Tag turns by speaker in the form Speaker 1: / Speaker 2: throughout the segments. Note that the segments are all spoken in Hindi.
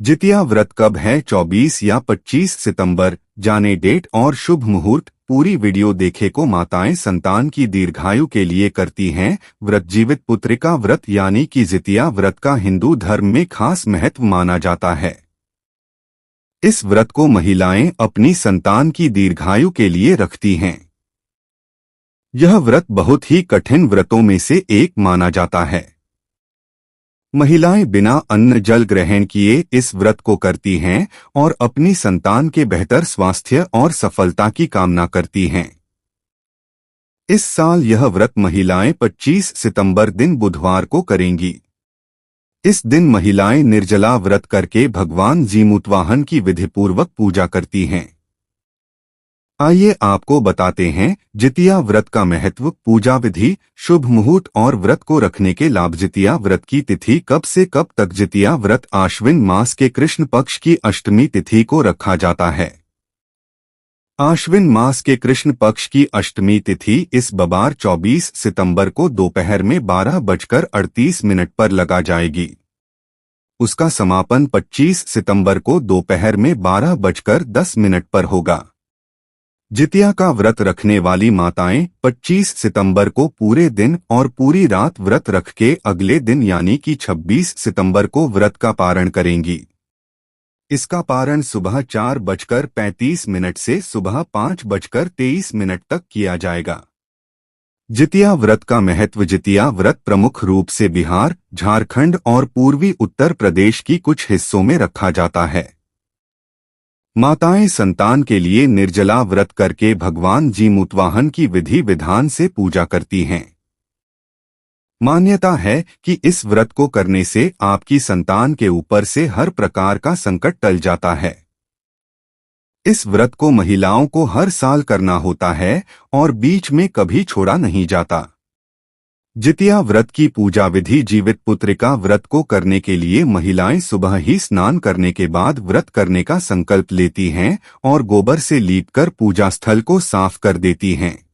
Speaker 1: जितिया व्रत कब है? 24 या 25 सितंबर। जाने डेट और शुभ मुहूर्त। पूरी वीडियो देखे। को माताएं संतान की दीर्घायु के लिए करती हैं व्रत। जीवित पुत्रिका व्रत यानी कि जितिया व्रत का हिंदू धर्म में खास महत्व माना जाता है। इस व्रत को महिलाएं अपनी संतान की दीर्घायु के लिए रखती हैं। यह व्रत बहुत ही कठिन व्रतों में से एक माना जाता है। महिलाएं बिना अन्न जल ग्रहण किए इस व्रत को करती हैं और अपनी संतान के बेहतर स्वास्थ्य और सफलता की कामना करती हैं। इस साल यह व्रत महिलाएं 25 सितंबर दिन बुधवार को करेंगी। इस दिन महिलाएं निर्जला व्रत करके भगवान जीमूतवाहन की विधिपूर्वक पूजा करती हैं। आइए आपको बताते हैं जितिया व्रत का महत्व, पूजा विधि, शुभ मुहूर्त और व्रत को रखने के लाभ। जितिया व्रत की तिथि कब से कब तक? जितिया व्रत आश्विन मास के कृष्ण पक्ष की अष्टमी तिथि को रखा जाता है। आश्विन मास के कृष्ण पक्ष की अष्टमी तिथि इस बार 24 सितंबर को दोपहर में 12:38 पर लगा जाएगी। उसका समापन 25 सितंबर को दोपहर में 12:10 पर होगा। जितिया का व्रत रखने वाली माताएं 25 सितंबर को पूरे दिन और पूरी रात व्रत रख के अगले दिन यानी कि 26 सितंबर को व्रत का पारण करेंगी। इसका पारण सुबह 4:35 से सुबह 5:23 तक किया जाएगा। जितिया व्रत का महत्व। जितिया व्रत प्रमुख रूप से बिहार, झारखंड और पूर्वी उत्तर प्रदेश की कुछ हिस्सों में रखा जाता है। माताएं संतान के लिए निर्जला व्रत करके भगवान जीमूतवाहन की विधि विधान से पूजा करती हैं। मान्यता है कि इस व्रत को करने से आपकी संतान के ऊपर से हर प्रकार का संकट टल जाता है। इस व्रत को महिलाओं को हर साल करना होता है और बीच में कभी छोड़ा नहीं जाता। जितिया व्रत की पूजा विधि। जीवित पुत्रिका व्रत को करने के लिए महिलाएं सुबह ही स्नान करने के बाद व्रत करने का संकल्प लेती हैं और गोबर से लीपकर पूजा स्थल को साफ कर देती हैं।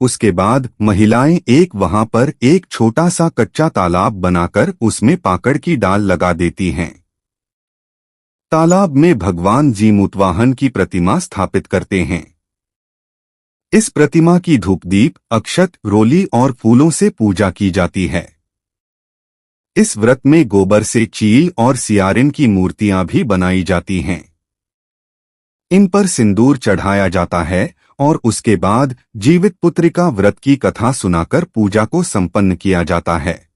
Speaker 1: उसके बाद महिलाएं वहां पर एक छोटा सा कच्चा तालाब बनाकर उसमें पाकड़ की डाल लगा देती हैं। तालाब में भगवान जीमूतवाहन की प्रतिमा स्थापित करते हैं। इस प्रतिमा की धूप दीप, अक्षत, रोली और फूलों से पूजा की जाती है। इस व्रत में गोबर से चील और सियारिन की मूर्तियां भी बनाई जाती हैं। इन पर सिंदूर चढ़ाया जाता है और उसके बाद जीवित पुत्रिका व्रत की कथा सुनाकर पूजा को संपन्न किया जाता है।